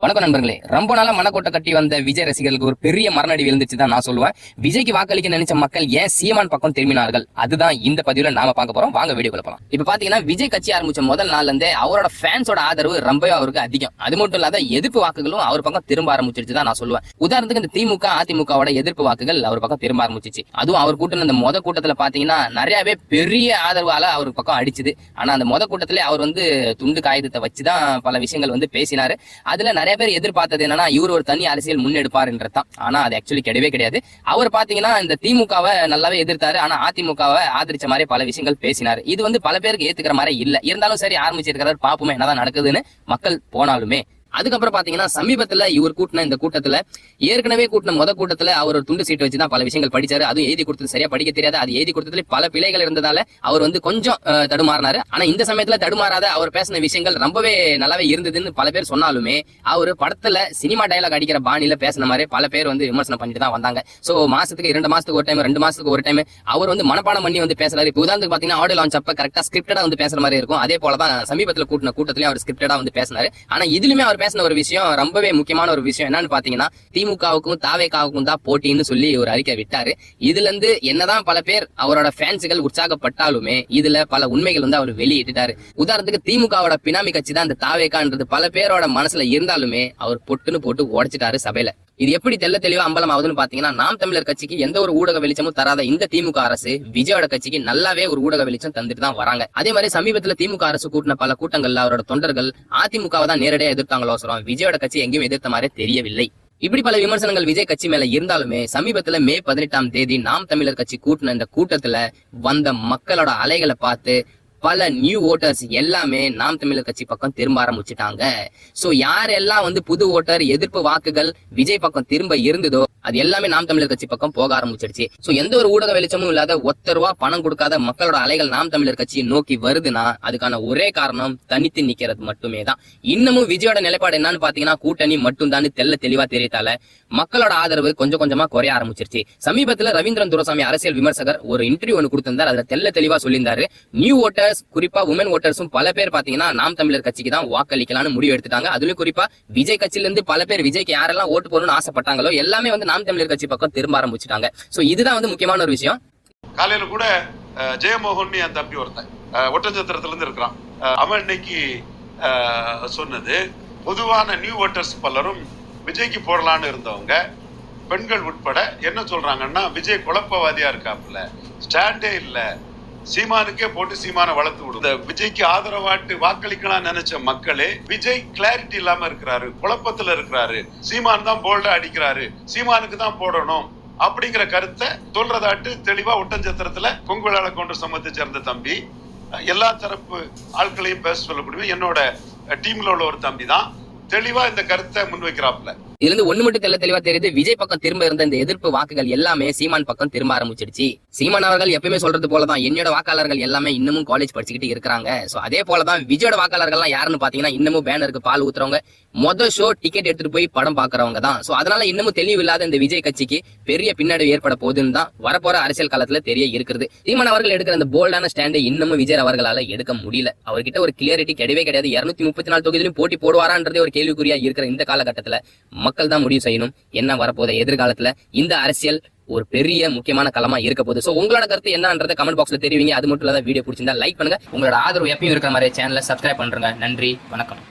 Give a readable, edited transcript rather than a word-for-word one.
வணக்கம் நண்பர்களே. ரொம்ப நாளா மனக்கோட்டை கட்டி வந்த விஜய் ரசிகர்களுக்கு ஒரு பெரிய மரணடி விழுந்துச்சு தான் நான் சொல்லுவேன். விஜய்க்கு வாக்களிக்க நினைச்ச மக்கள் ஏன் சீமான் பக்கம் திரும்பினார்கள், அதுதான் இந்த பதிவுல நாம பார்க்க போறோம். வாங்க வீடியோக்குள்ள போலாம். இப்ப பாத்தீங்கன்னா விஜய் கட்சி ஆரம்பிச்ச முதல் நாள்ல இருந்தே அவரோட ஃபேன்ஸோட ஆதரவு ரொம்பவே அவருக்கு அதிகம். அது மட்டும் இல்லாத எதிர்ப்பு வாக்குகளும் அவர் பக்கம் திரும்ப ஆரம்பிச்சிருச்சு தான் நான் சொல்லுவேன். உதாரணத்துக்கு இந்த திமுக அதிமுகவோட எதிர்ப்பு வாக்குகள் அவர் பக்கம் திரும்ப ஆரம்பிச்சிச்சு. அதுவும் அவர் கூட்டின இந்த மொத கூட்டத்துல பாத்தீங்கன்னா நிறையவே பெரிய ஆதரவால அவர் பக்கம் அடிச்சுது. ஆனா அந்த மொத கூட்டத்திலே அவர் துண்டு காகிதத்தை வச்சுதான் பல விஷயங்கள் பேசினாரு. அதுல நிறைய பேர் எதிர்பார்த்தது என்னன்னா இவர் ஒரு தனி அரசியல் முன்னெடுப்பாருன்றதான். ஆனா அது ஆக்சுவலி கிடையவே கிடையாது. அவர் பாத்தீங்கன்னா இந்த திமுகவை நல்லாவே எதிர்த்தாரு. ஆனா அதிமுகவை ஆதரிச்ச மாதிரி பல விஷயங்கள் பேசினாரு. இது பல பேருக்கு ஏத்துக்கிற மாதிரி இல்ல. இருந்தாலும் சரி ஆரம்பிச்சிருக்கிறாரு, பாப்போமே என்னதான் நடக்குதுன்னு. மக்கள் போனாலுமே அதுக்கப்புறம் பாத்தீங்கன்னா சமீபத்துல இவர் கூட்டின இந்த கூட்டத்துல ஏற்கனவே கூட்டின முத கூட்டத்துல அவர் ஒரு துண்டு சீட்டு வச்சுதான் பல விஷயங்கள் படிச்சாரு. அதுவும் எழுதி கொடுத்தது சரியா படிக்க தெரியாது. அது எழுதி கொடுத்ததுல பல பிழைகள் இருந்ததால அவர் கொஞ்சம் தடுமாறினாரு. ஆனா இந்த சமயத்துல தடுமாறாத அவர் பேசின விஷயங்கள் ரொம்பவே நல்லாவே இருந்ததுன்னு பல பேர் சொன்னாலுமே அவர் படத்துல சினிமா டயலாக் அடிக்கிற பாணியில பேசின மாதிரி பல பேர் விமர்சனம் பண்ணிட்டு தான் வந்தாங்க. சோ மாசத்துக்கு 2 மாசத்துக்கு ஒரு டைம் 2 மாசத்துக்கு ஒரு டைம் அவர் மனப்பாடம் பண்ணி பேசுறாரு. இப்போ உதாரணத்துக்கு பாத்தீங்கன்னா ஆடியோ லான்ச் அப்ப கரெக்டா ஸ்கிரிப்டடா பேசுற மாதிரி இருக்கும். அதே போலதான் சமீபத்துல கூட்டின கூட்டத்திலயும் அவர் ஸ்கிரிப்டடா பேசினாரு. ஆனா இதுலயுமே அவர் பேசின ஒரு விஷயம் ரொம்பவே முக்கியமான ஒரு விஷயம் என்னன்னு பாத்தீங்கன்னா திமுகவுக்கும் தாவேகாவுக்கும் தான் போட்டின்னு சொல்லி ஒரு அறிக்கை விட்டாரு. இதுல இருந்து என்னதான் பல பேர் அவரோட ஃபேன்ஸுகள் உற்சாகப்பட்டாலுமே இதுல பல உண்மைகள் அவர் வெளியிட்டாரு. உதாரணத்துக்கு திமுகவோட பினாமி கட்சி தான் இந்த தாவேகான்றது பல பேரோட மனசுல இருந்தாலுமே அவர் பொட்டுன்னு போட்டு உடைச்சிட்டாரு சபையில. இது எப்படி தெளிவா அம்பலம் ஆகுதுன்னு பாத்தீங்கன்னா நாம் தமிழர் கட்சிக்கு எந்த ஒரு ஊடக வெளிச்சமும் தராத இந்த திமுக அரசு விஜயோட கட்சிக்கு நல்லாவே ஒரு ஊடக வெளிச்சம் தந்துட்டு தான் வராங்க. அதே மாதிரி சமீபத்துல திமுக அரசு கூட்டின பல கூட்டங்கள்ல அவரோட தொண்டர்கள் அதிமுகவை தான் நேரடியா எதிர்த்தாங்களோ விஜயோட கட்சி எங்கேயும் எதிர்த்த மாதிரி தெரியவில்லை. இப்படி பல விமர்சனங்கள் விஜய் கட்சி மேல இருந்தாலுமே சமீபத்துல மே 18ஆம் தேதி நாம் தமிழர் கட்சி கூட்டின இந்த கூட்டத்துல வந்த மக்களோட அலைகளை பார்த்து பல நியூ ஓட்டர்ஸ் எல்லாமே நாம் தமிழர் கட்சி பக்கம் திரும்ப ஆரம்பிச்சுட்டாங்க. சோ யாரெல்லாம் புது ஓட்டர் எதிர்ப்பு வாக்குகள் விஜய் பக்கம் திரும்ப இருந்ததோ அது எல்லாமே நாம் தமிழர் கட்சி பக்கம் போக ஆரம்பிச்சிருச்சு. சோ எந்த ஒரு ஊடக வெளிச்சமும் இல்லாத ₹1 பணம் கொடுக்காத மக்களோட அலைகள் நாம் தமிழர் கட்சியை நோக்கி வருதுன்னா அதுக்கான ஒரே காரணம் தனித்து நிக்கிறது மட்டுமே தான். இன்னமும் விஜயோட நிலைப்பாடு என்னன்னு பாத்தீங்கன்னா கூட்டணி மட்டும் தான் தெளிவா தெரியத்தால மக்களோட ஆதரவு கொஞ்சம் கொஞ்சமா குறைய ஆரம்பிச்சிருச்சு. சமீபத்துல ரவீந்திரன் துரைசாமி அரசியல் விமர்சகர் ஒரு இன்டர்வியூ கொடுத்திருந்தார். அதுல தெளிவா சொல்லியிருந்தாரு, நியூ ஓட்டர் குறிப்பா உமன் ஓட்டர்ஸும் பல பேர் பாத்தீங்கன்னா நாம் தமிழர் கட்சிக்கு தான் வாக்களிக்கலாம்னு முடிவு எடுத்துட்டாங்க. அதுலயும் குறிப்பா விஜய் கட்சியில இருந்து பல பேர் விஜய்க்கு யாரெல்லாம் ஓட்டு போடணும்னு ஆசைப்பட்டாங்களோ எல்லாமே நாம் தமிழர் கட்சி பக்கம் திரும்ப ஆரம்பிச்சுட்டாங்க. சோ இதுதான் முக்கியமான ஒரு விஷயம். காலையில கூட ஜெயமோகன் என் தம்பி ஒருத்தன் ஒட்டஞ்சத்திரத்துல இருந்து இருக்கிறான். அவன் இன்னைக்கு சொன்னது பொதுவான நியூ ஓட்டர்ஸ் பலரும் விஜய்க்கு போடலான்னு இருந்தவங்க பெண்கள் உட்பட என்ன சொல்றாங்கன்னா விஜய் குழப்பவாதியா இருக்காப்புல, ஸ்டாண்டே இல்ல, சீமானுக்கே போட்டு சீமான வளர்த்து விடுது. விஜய்க்கு ஆதரவாட்டு வாக்களிக்கலாம் நினைச்ச மக்களே விஜய் கிளாரிட்டி இல்லாம இருக்கிறாரு, குழப்பத்துல இருக்கிறாரு, சீமான் தான் போல்டா அடிக்கிறாரு, சீமானுக்கு தான் போடணும் அப்படிங்கிற கருத்தை சொல்றதாட்டு தெளிவா ஒட்டஞ்சத்திரத்துல பொங்கலாள கொண்டு சமூகத்தை சேர்ந்த தம்பி எல்லா தரப்பு ஆட்களையும் பேச சொல்லக்கூடிய என்னோட டீம்ல உள்ள ஒரு தம்பி தான் தெளிவா இந்த கருத்தை முன்வைக்கிறாப்ல. இதுல இருந்து ஒண்ணு மட்டும் தெளிவா தெரியுது, விஜய் பக்கம் திரும்ப இருந்த இந்த எதிர்ப்பு வாக்குகள் எல்லாமே சீமான் பக்கம் திரும்ப ஆரம்பிச்சிடுச்சு. சீமான் அவர்கள் எப்பயுமே சொல்றது போலதான் என்னோட வாக்காளர்கள் எல்லாமே இன்னமும் காலேஜ் படிச்சுக்கிட்டு இருக்காங்க. சோ அதே போலதான் விஜயோட வாக்காளர்கள் எல்லாம் யாருன்னு பாத்தீங்கன்னா இன்னமும் பேனருக்கு பால் ஊத்துறவங்க, மொதல் ஷோ டிக்கெட் எடுத்துட்டு போய் படம் பாக்குறவங்க தான். சோ அதனால இன்னமும் தெளிவு இல்லாத இந்த விஜய் கட்சிக்கு பெரிய பின்னடைவு ஏற்பட போகுதுன்னு தான் வரப்போற அரசியல் காலத்துல தெரிய இருக்குது. சீமான் அவர்கள் எடுக்கிற அந்த போல்டான ஸ்டாண்டை இன்னமும் விஜய் அவர்களால எடுக்க முடியல. அவர்கிட்ட ஒரு கிளியரிட்டி கிடையவே கிடையாது. 234 தொகுதியிலும் போட்டி போடுவாரான்றதே ஒரு கேள்விக்குறியா இருக்கிற இந்த காலகட்டத்துல மக்கள் தான் முடிவு செய்யணும் என்ன வரப்போகுது எதிர்காலத்துல. இந்த அரசியல் ஒரு பெரிய முக்கியமான களமா இருக்க போகுது. சோ உங்களோட கருத்து என்னன்றதை கமெண்ட் பாக்ஸ்ல தெரிவிங்க. அது மட்டும் இல்லாத வீடியோ பிடிச்சிருந்தா லைக் பண்ணுங்க. உங்களோட ஆதரவு எப்பயும் இருக்கிற மாதிரி சேனலை சப்ஸ்கிரைப் பண்றேங்க. நன்றி, வணக்கம்.